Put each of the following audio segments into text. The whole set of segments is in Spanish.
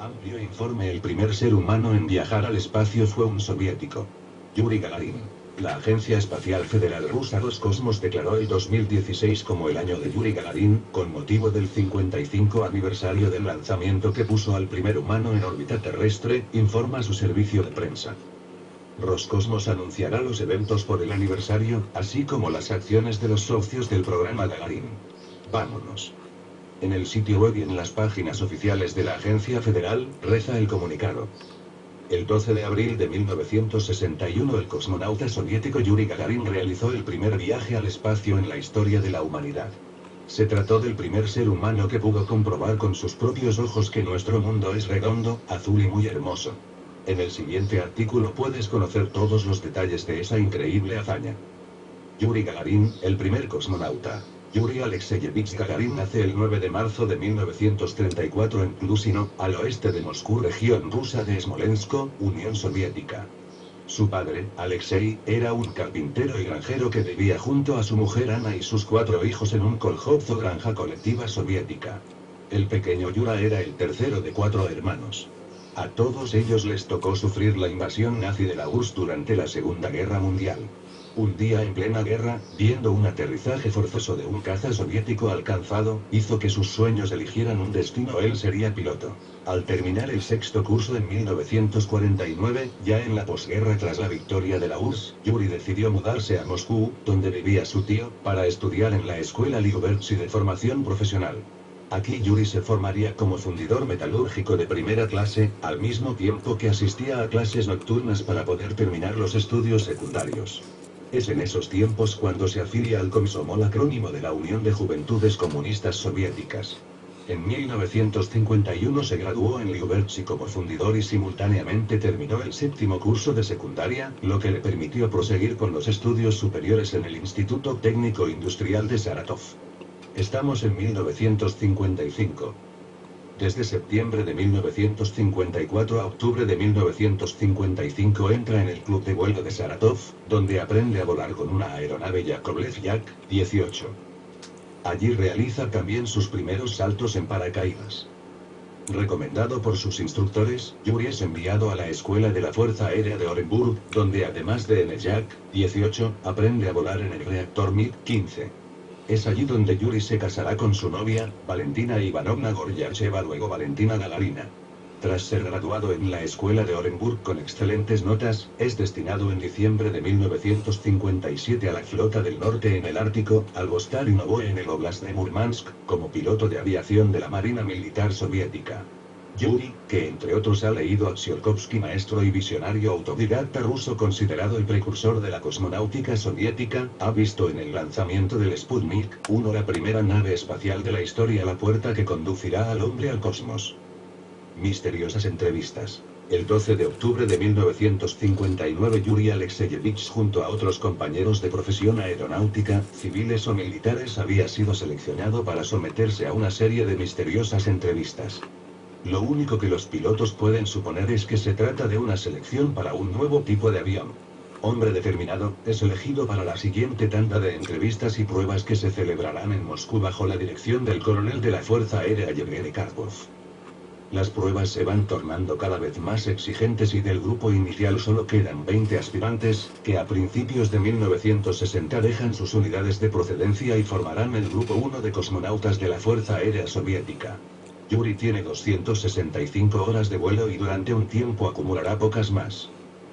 Amplio informe. El primer ser humano en viajar al espacio fue un soviético, Yuri Gagarin. La Agencia Espacial Federal Rusa Roscosmos declaró el 2016 como el año de Yuri Gagarin, con motivo del 55 aniversario del lanzamiento que puso al primer humano en órbita terrestre, informa su servicio de prensa. Roscosmos anunciará los eventos por el aniversario, así como las acciones de los socios del programa Gagarin. Vámonos. En el sitio web y en las páginas oficiales de la agencia federal, reza el comunicado. El 12 de abril de 1961 el cosmonauta soviético Yuri Gagarin realizó el primer viaje al espacio en la historia de la humanidad. Se trató del primer ser humano que pudo comprobar con sus propios ojos que nuestro mundo es redondo, azul y muy hermoso. En el siguiente artículo puedes conocer todos los detalles de esa increíble hazaña. Yuri Gagarin, el primer cosmonauta. Yuri Alexeyevich Gagarin nace el 9 de marzo de 1934 en Klusino, al oeste de Moscú, región rusa de Smolensk, Unión Soviética. Su padre, Alexei, era un carpintero y granjero que vivía junto a su mujer Ana y sus 4 hijos en un kolhov o granja colectiva soviética. El pequeño Yura era el tercero de 4 hermanos. A todos ellos les tocó sufrir la invasión nazi de la URSS durante la Segunda Guerra Mundial. Un día en plena guerra, viendo un aterrizaje forzoso de un caza soviético alcanzado, hizo que sus sueños eligieran un destino. Él sería piloto. Al terminar el 6º curso en 1949, ya en la posguerra tras la victoria de la URSS, Yuri decidió mudarse a Moscú, donde vivía su tío, para estudiar en la escuela Lyubertsy de formación profesional. Aquí Yuri se formaría como fundidor metalúrgico de primera clase, al mismo tiempo que asistía a clases nocturnas para poder terminar los estudios secundarios. Es en esos tiempos cuando se afilia al Komsomol, acrónimo de la Unión de Juventudes Comunistas Soviéticas. En 1951 se graduó en Lyubertsy como fundidor y simultáneamente terminó el 7º curso de secundaria, lo que le permitió proseguir con los estudios superiores en el Instituto Técnico Industrial de Saratov. Estamos en 1955. Desde septiembre de 1954 a octubre de 1955 entra en el club de vuelo de Saratov, donde aprende a volar con una aeronave Yakovlev Yak-18. Allí realiza también sus primeros saltos en paracaídas. Recomendado por sus instructores, Yuri es enviado a la Escuela de la Fuerza Aérea de Orenburg, donde además de en el Yak-18, aprende a volar en el reactor MiG-15. Es allí donde Yuri se casará con su novia, Valentina Ivanovna Goryacheva, luego Valentina Gagarina. Tras ser graduado en la escuela de Orenburg con excelentes notas, es destinado en diciembre de 1957 a la Flota del Norte en el Ártico, al Vostok Novoe en el Oblast de Murmansk, como piloto de aviación de la Marina Militar Soviética. Yuri, que entre otros ha leído a Tsiolkovsky, maestro y visionario autodidacta ruso considerado el precursor de la cosmonáutica soviética, ha visto en el lanzamiento del Sputnik 1 la primera nave espacial de la historia, la puerta que conducirá al hombre al cosmos. Misteriosas entrevistas. El 12 de octubre de 1959 Yuri Alexeyevich junto a otros compañeros de profesión aeronáutica, civiles o militares había sido seleccionado para someterse a una serie de misteriosas entrevistas. Lo único que los pilotos pueden suponer es que se trata de una selección para un nuevo tipo de avión. Hombre determinado, es elegido para la siguiente tanda de entrevistas y pruebas que se celebrarán en Moscú bajo la dirección del coronel de la Fuerza Aérea Yevgeny Karpov. Las pruebas se van tornando cada vez más exigentes y del grupo inicial solo quedan 20 aspirantes, que a principios de 1960 dejan sus unidades de procedencia y formarán el Grupo 1 de cosmonautas de la Fuerza Aérea Soviética. Yuri tiene 265 horas de vuelo y durante un tiempo acumulará pocas más.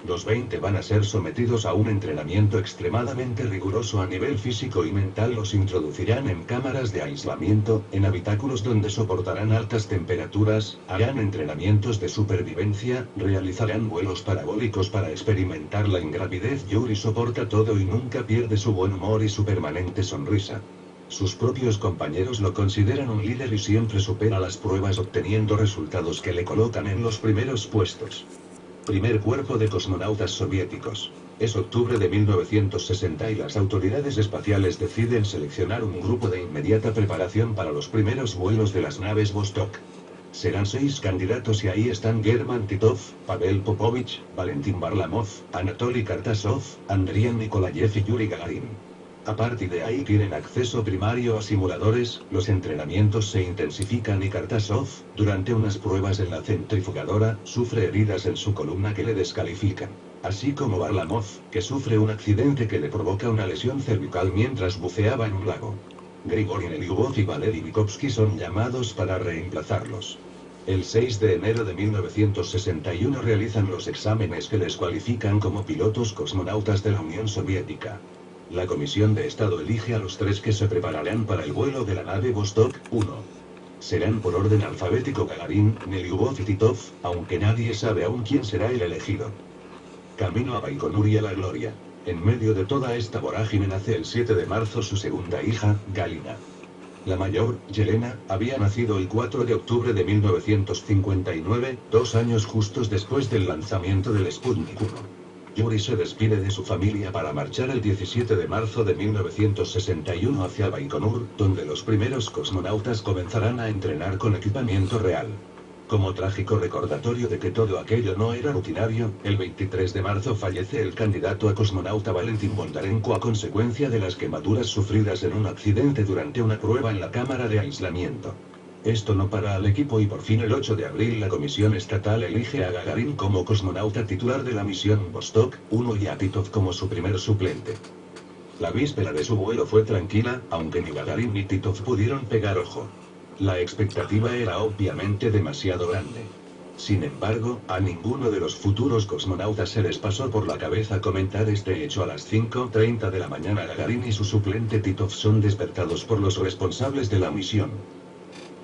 Los 20 van a ser sometidos a un entrenamiento extremadamente riguroso a nivel físico y mental. Los introducirán en cámaras de aislamiento, en habitáculos donde soportarán altas temperaturas, harán entrenamientos de supervivencia, realizarán vuelos parabólicos para experimentar la ingravidez. Yuri soporta todo y nunca pierde su buen humor y su permanente sonrisa. Sus propios compañeros lo consideran un líder y siempre supera las pruebas obteniendo resultados que le colocan en los primeros puestos. Primer cuerpo de cosmonautas soviéticos. Es octubre de 1960 y las autoridades espaciales deciden seleccionar un grupo de inmediata preparación para los primeros vuelos de las naves Vostok. Serán 6 candidatos y ahí están German Titov, Pavel Popovich, Valentin Varlamov, Anatoly Kartasov, Andriy Nikolayev y Yuri Gagarin. A partir de ahí tienen acceso primario a simuladores, los entrenamientos se intensifican y Kartasov, durante unas pruebas en la centrifugadora, sufre heridas en su columna que le descalifican. Así como Varlamov, que sufre un accidente que le provoca una lesión cervical mientras buceaba en un lago. Grigori Neliubov y Valery Vygotsky son llamados para reemplazarlos. El 6 de enero de 1961 realizan los exámenes que les cualifican como pilotos cosmonautas de la Unión Soviética. La Comisión de Estado elige a los 3 que se prepararán para el vuelo de la nave Vostok 1. Serán por orden alfabético Gagarin, Neliubov y Titov, aunque nadie sabe aún quién será el elegido. Camino a Baikonur y a la gloria. En medio de toda esta vorágine nace el 7 de marzo su segunda hija, Galina. La mayor, Yelena, había nacido el 4 de octubre de 1959, 2 años justos después del lanzamiento del Sputnik 1. Yuri se despide de su familia para marchar el 17 de marzo de 1961 hacia Baikonur, donde los primeros cosmonautas comenzarán a entrenar con equipamiento real. Como trágico recordatorio de que todo aquello no era rutinario, el 23 de marzo fallece el candidato a cosmonauta Valentin Bondarenko a consecuencia de las quemaduras sufridas en un accidente durante una prueba en la cámara de aislamiento. Esto no para al equipo y por fin el 8 de abril la Comisión Estatal elige a Gagarin como cosmonauta titular de la misión Vostok 1 y a Titov como su primer suplente. La víspera de su vuelo fue tranquila, aunque ni Gagarin ni Titov pudieron pegar ojo. La expectativa era obviamente demasiado grande. Sin embargo, a ninguno de los futuros cosmonautas se les pasó por la cabeza comentar este hecho a las 5:30 de la mañana. Gagarin y su suplente Titov son despertados por los responsables de la misión.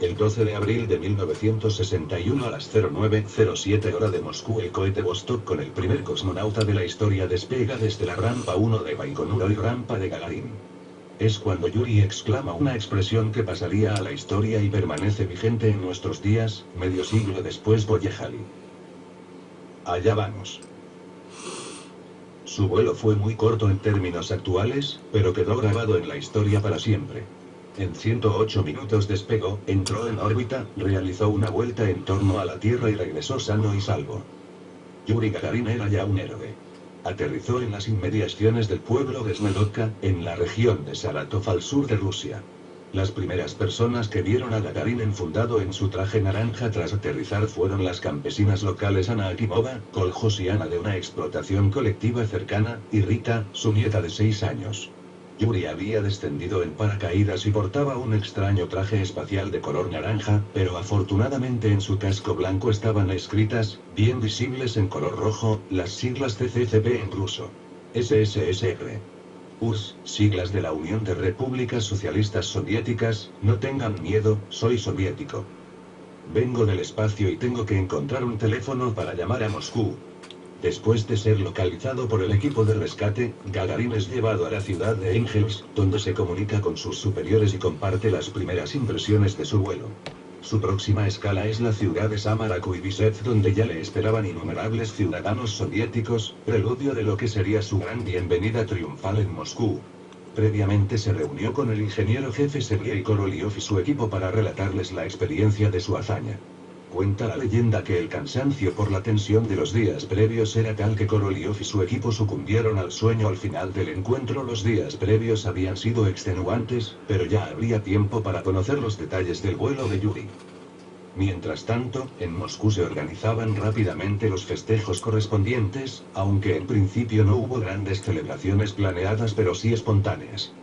El 12 de abril de 1961 a las 09:07 hora de Moscú el cohete Vostok con el primer cosmonauta de la historia despega desde la rampa 1 de Baikonur y rampa de Gagarin. Es cuando Yuri exclama una expresión que pasaría a la historia y permanece vigente en nuestros días, medio siglo después. Boyejali. Allá vamos. Su vuelo fue muy corto en términos actuales, pero quedó grabado en la historia para siempre. En 108 minutos despegó, entró en órbita, realizó una vuelta en torno a la Tierra y regresó sano y salvo. Yuri Gagarin era ya un héroe. Aterrizó en las inmediaciones del pueblo de Smelovka, en la región de Saratov al sur de Rusia. Las primeras personas que vieron a Gagarin enfundado en su traje naranja tras aterrizar fueron las campesinas locales Ana Akimova, coljosiana de una explotación colectiva cercana, y Rita, su nieta de 6 años. Yuri había descendido en paracaídas y portaba un extraño traje espacial de color naranja, pero afortunadamente en su casco blanco estaban escritas, bien visibles en color rojo, las siglas CCCP en ruso. SSSR. URSS, siglas de la Unión de Repúblicas Socialistas Soviéticas. No tengan miedo, soy soviético. Vengo del espacio y tengo que encontrar un teléfono para llamar a Moscú. Después de ser localizado por el equipo de rescate, Gagarin es llevado a la ciudad de Engels, donde se comunica con sus superiores y comparte las primeras impresiones de su vuelo. Su próxima escala es la ciudad de Samara Kuibysev, donde ya le esperaban innumerables ciudadanos soviéticos, preludio de lo que sería su gran bienvenida triunfal en Moscú. Previamente se reunió con el ingeniero jefe Sergei Korolev y su equipo para relatarles la experiencia de su hazaña. Cuenta la leyenda que el cansancio por la tensión de los días previos era tal que Korolev y su equipo sucumbieron al sueño al final del encuentro. Los días previos habían sido extenuantes, pero ya habría tiempo para conocer los detalles del vuelo de Yuri. Mientras tanto, en Moscú se organizaban rápidamente los festejos correspondientes, aunque en principio no hubo grandes celebraciones planeadas pero sí espontáneas.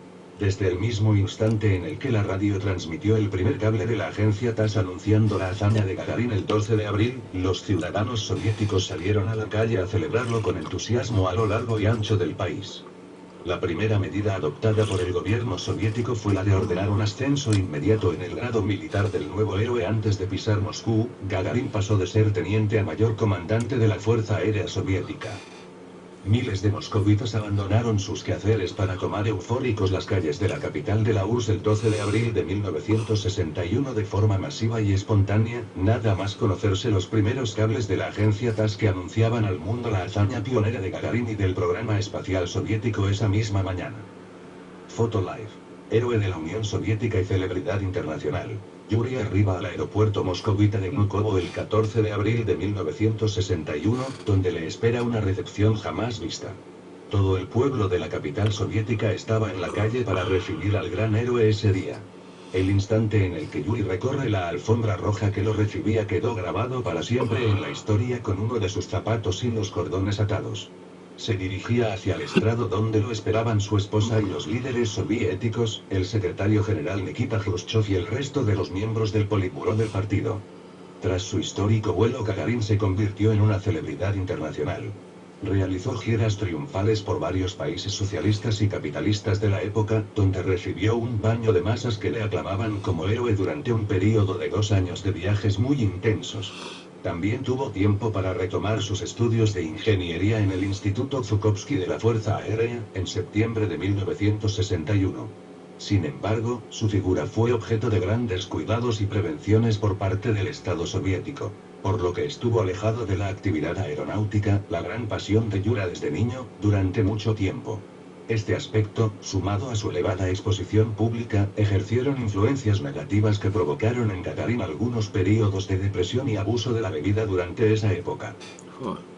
Desde el mismo instante en el que la radio transmitió el primer cable de la agencia TASS anunciando la hazaña de Gagarin el 12 de abril, los ciudadanos soviéticos salieron a la calle a celebrarlo con entusiasmo a lo largo y ancho del país. La primera medida adoptada por el gobierno soviético fue la de ordenar un ascenso inmediato en el grado militar del nuevo héroe. Antes de pisar Moscú, Gagarin pasó de ser teniente a mayor comandante de la Fuerza Aérea Soviética. Miles de moscovitas abandonaron sus quehaceres para tomar eufóricos las calles de la capital de la URSS el 12 de abril de 1961 de forma masiva y espontánea, nada más conocerse los primeros cables de la agencia TASS que anunciaban al mundo la hazaña pionera de Gagarin y del programa espacial soviético esa misma mañana. Foto Live. Héroe de la Unión Soviética y celebridad internacional. Yuri arriba al aeropuerto moscovita de Vnukovo el 14 de abril de 1961, donde le espera una recepción jamás vista. Todo el pueblo de la capital soviética estaba en la calle para recibir al gran héroe ese día. El instante en el que Yuri recorre la alfombra roja que lo recibía quedó grabado para siempre en la historia con uno de sus zapatos sin los cordones atados. Se dirigía hacia el estrado donde lo esperaban su esposa y los líderes soviéticos, el secretario general Nikita Khrushchev y el resto de los miembros del Politburó del partido. Tras su histórico vuelo, Gagarin se convirtió en una celebridad internacional. Realizó giras triunfales por varios países socialistas y capitalistas de la época, donde recibió un baño de masas que le aclamaban como héroe durante un período de 2 años de viajes muy intensos. También tuvo tiempo para retomar sus estudios de ingeniería en el Instituto Zhukovsky de la Fuerza Aérea, en septiembre de 1961. Sin embargo, su figura fue objeto de grandes cuidados y prevenciones por parte del Estado soviético, por lo que estuvo alejado de la actividad aeronáutica, la gran pasión de Yuri desde niño, durante mucho tiempo. Este aspecto, sumado a su elevada exposición pública, ejercieron influencias negativas que provocaron en Gagarin algunos períodos de depresión y abuso de la bebida durante esa época.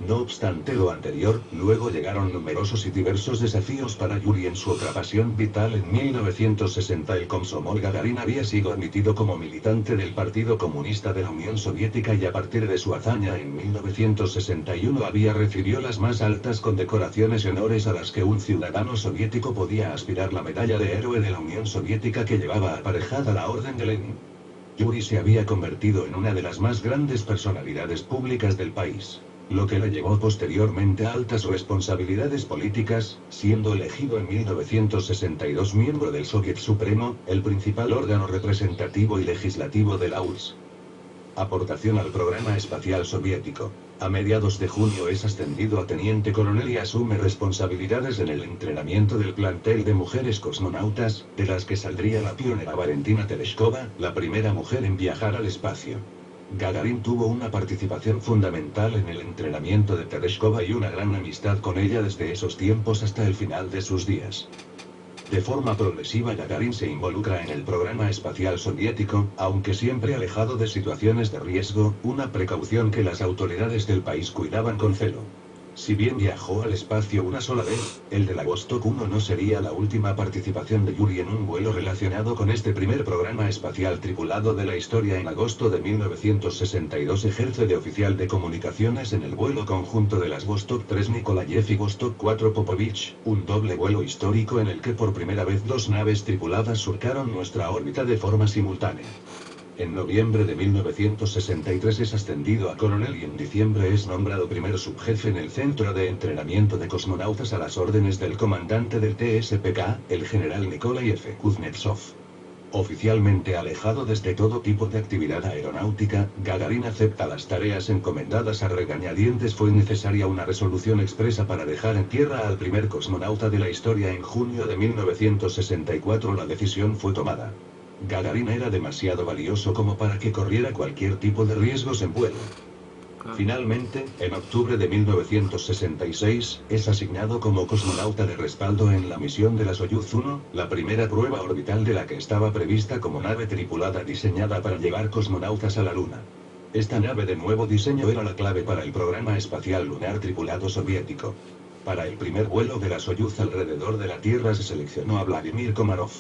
No obstante lo anterior, luego llegaron numerosos y diversos desafíos para Yuri en su otra pasión vital. En 1960 el Komsomol Gagarin había sido admitido como militante del Partido Comunista de la Unión Soviética y a partir de su hazaña en 1961 había recibido las más altas condecoraciones y honores a las que un ciudadano soviético podía aspirar: la medalla de héroe de la Unión Soviética que llevaba aparejada la Orden de Lenin. Yuri se había convertido en una de las más grandes personalidades públicas del país, lo que le llevó posteriormente a altas responsabilidades políticas, siendo elegido en 1962 miembro del Soviet Supremo, el principal órgano representativo y legislativo de la URSS. Aportación al programa espacial soviético. A mediados de junio es ascendido a teniente coronel y asume responsabilidades en el entrenamiento del plantel de mujeres cosmonautas, de las que saldría la pionera Valentina Tereshkova, la primera mujer en viajar al espacio. Gagarin tuvo una participación fundamental en el entrenamiento de Tereshkova y una gran amistad con ella desde esos tiempos hasta el final de sus días. De forma progresiva Gagarin se involucra en el programa espacial soviético, aunque siempre alejado de situaciones de riesgo, una precaución que las autoridades del país cuidaban con celo. Si bien viajó al espacio una sola vez, el de la Vostok 1 no sería la última participación de Yuri en un vuelo relacionado con este primer programa espacial tripulado de la historia. En agosto de 1962 ejerce de oficial de comunicaciones en el vuelo conjunto de las Vostok 3 Nikolayev y Vostok 4 Popovich, un doble vuelo histórico en el que por primera vez 2 naves tripuladas surcaron nuestra órbita de forma simultánea. En noviembre de 1963 es ascendido a coronel y en diciembre es nombrado primer subjefe en el Centro de Entrenamiento de Cosmonautas a las órdenes del comandante del TSPK, el general Nikolai F. Kuznetsov. Oficialmente alejado desde todo tipo de actividad aeronáutica, Gagarin acepta las tareas encomendadas a regañadientes. Fue necesaria una resolución expresa para dejar en tierra al primer cosmonauta de la historia en junio de 1964. La decisión fue tomada. Gagarin era demasiado valioso como para que corriera cualquier tipo de riesgos en vuelo. Finalmente, en octubre de 1966, es asignado como cosmonauta de respaldo en la misión de la Soyuz 1, la primera prueba orbital de la que estaba prevista como nave tripulada diseñada para llevar cosmonautas a la Luna. Esta nave de nuevo diseño era la clave para el programa espacial lunar tripulado soviético. Para el primer vuelo de la Soyuz alrededor de la Tierra se seleccionó a Vladimir Komarov.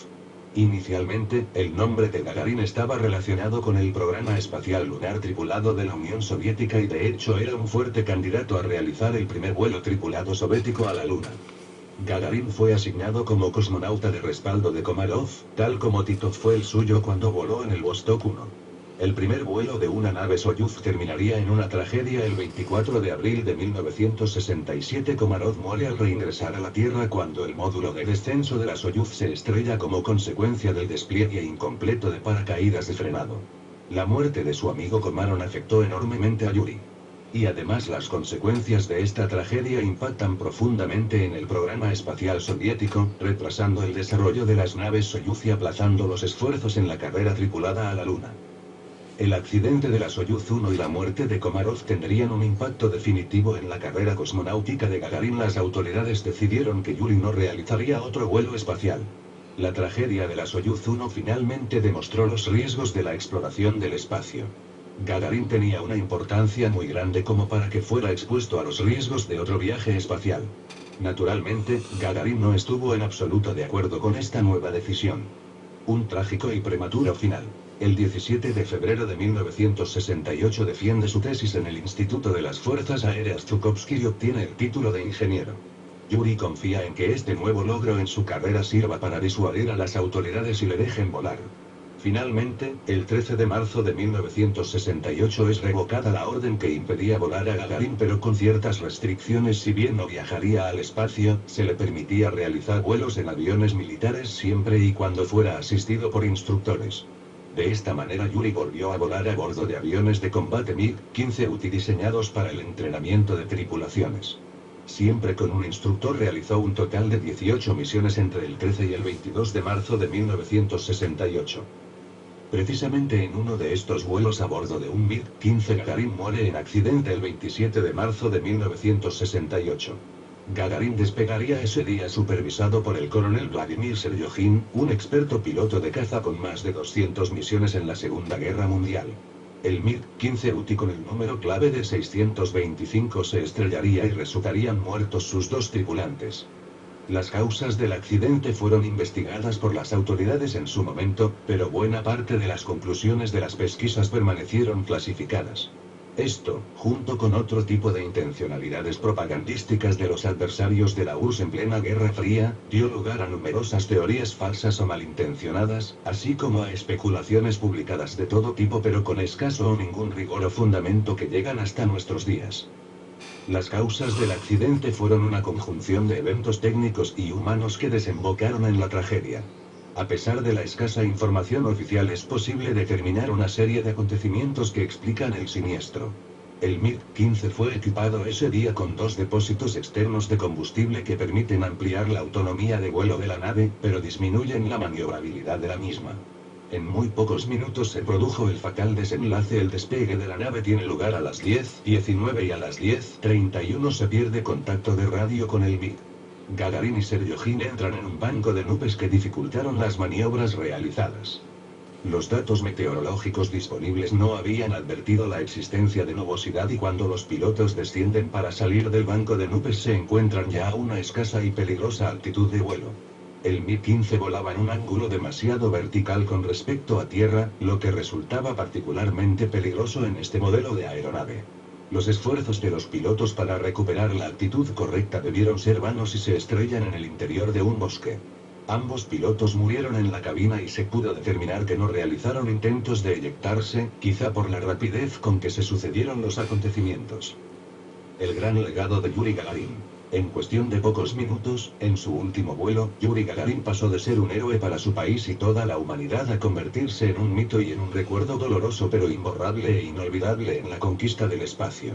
Inicialmente, el nombre de Gagarin estaba relacionado con el programa espacial lunar tripulado de la Unión Soviética y de hecho era un fuerte candidato a realizar el primer vuelo tripulado soviético a la Luna. Gagarin fue asignado como cosmonauta de respaldo de Komarov, tal como Titov fue el suyo cuando voló en el Vostok 1. El primer vuelo de una nave Soyuz terminaría en una tragedia el 24 de abril de 1967. Komarov muere al reingresar a la Tierra cuando el módulo de descenso de la Soyuz se estrella como consecuencia del despliegue incompleto de paracaídas de frenado. La muerte de su amigo Komarov afectó enormemente a Yuri. Y además las consecuencias de esta tragedia impactan profundamente en el programa espacial soviético, retrasando el desarrollo de las naves Soyuz y aplazando los esfuerzos en la carrera tripulada a la Luna. El accidente de la Soyuz 1 y la muerte de Komarov tendrían un impacto definitivo en la carrera cosmonáutica de Gagarin. Las autoridades decidieron que Yuri no realizaría otro vuelo espacial. La tragedia de la Soyuz 1 finalmente demostró los riesgos de la exploración del espacio. Gagarin tenía una importancia muy grande como para que fuera expuesto a los riesgos de otro viaje espacial. Naturalmente, Gagarin no estuvo en absoluto de acuerdo con esta nueva decisión. Un trágico y prematuro final. El 17 de febrero de 1968 defiende su tesis en el Instituto de las Fuerzas Aéreas Chukovsky y obtiene el título de ingeniero. Yuri confía en que este nuevo logro en su carrera sirva para disuadir a las autoridades y le dejen volar. Finalmente, el 13 de marzo de 1968 es revocada la orden que impedía volar a Gagarin, pero con ciertas restricciones. Si bien no viajaría al espacio, se le permitía realizar vuelos en aviones militares siempre y cuando fuera asistido por instructores. De esta manera Yuri volvió a volar a bordo de aviones de combate MiG-15 UTI diseñados para el entrenamiento de tripulaciones. Siempre con un instructor realizó un total de 18 misiones entre el 13 y el 22 de marzo de 1968. Precisamente en uno de estos vuelos a bordo de un MiG-15 Gagarin muere en accidente el 27 de marzo de 1968. Gagarin despegaría ese día supervisado por el coronel Vladimir Seryogin, un experto piloto de caza con más de 200 misiones en la Segunda Guerra Mundial. El MiG-15 UTI con el número clave de 625 se estrellaría y resultarían muertos sus dos tripulantes. Las causas del accidente fueron investigadas por las autoridades en su momento, pero buena parte de las conclusiones de las pesquisas permanecieron clasificadas. Esto, junto con otro tipo de intencionalidades propagandísticas de los adversarios de la URSS en plena Guerra Fría, dio lugar a numerosas teorías falsas o malintencionadas, así como a especulaciones publicadas de todo tipo pero con escaso o ningún rigor o fundamento que llegan hasta nuestros días. Las causas del accidente fueron una conjunción de eventos técnicos y humanos que desembocaron en la tragedia. A pesar de la escasa información oficial, es posible determinar una serie de acontecimientos que explican el siniestro. El MiG-15 fue equipado ese día con dos depósitos externos de combustible que permiten ampliar la autonomía de vuelo de la nave, pero disminuyen la maniobrabilidad de la misma. En muy pocos minutos se produjo el fatal desenlace. El despegue de la nave tiene lugar a las 10:19 y a las 10:31 se pierde contacto de radio con el MiG. Gagarin y Seryogin entran en un banco de nubes que dificultaron las maniobras realizadas. Los datos meteorológicos disponibles no habían advertido la existencia de nubosidad y cuando los pilotos descienden para salir del banco de nubes se encuentran ya a una escasa y peligrosa altitud de vuelo. El MiG-15 volaba en un ángulo demasiado vertical con respecto a tierra, lo que resultaba particularmente peligroso en este modelo de aeronave. Los esfuerzos de los pilotos para recuperar la actitud correcta debieron ser vanos y se estrellan en el interior de un bosque. Ambos pilotos murieron en la cabina y se pudo determinar que no realizaron intentos de eyectarse, quizá por la rapidez con que se sucedieron los acontecimientos. El gran legado de Yuri Gagarin. En cuestión de pocos minutos, en su último vuelo, Yuri Gagarin pasó de ser un héroe para su país y toda la humanidad a convertirse en un mito y en un recuerdo doloroso pero imborrable e inolvidable en la conquista del espacio.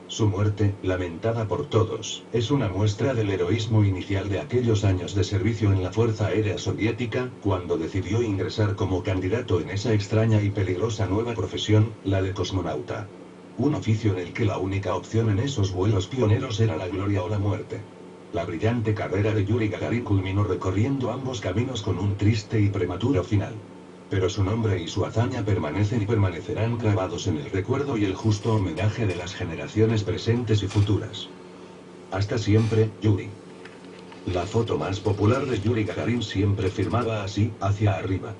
Su muerte, lamentada por todos, es una muestra del heroísmo inicial de aquellos años de servicio en la Fuerza Aérea Soviética, cuando decidió ingresar como candidato en esa extraña y peligrosa nueva profesión, la de cosmonauta. Un oficio en el que la única opción en esos vuelos pioneros era la gloria o la muerte. La brillante carrera de Yuri Gagarin culminó recorriendo ambos caminos con un triste y prematuro final. Pero su nombre y su hazaña permanecen y permanecerán grabados en el recuerdo y el justo homenaje de las generaciones presentes y futuras. Hasta siempre, Yuri. La foto más popular de Yuri Gagarin siempre firmaba así, hacia arriba.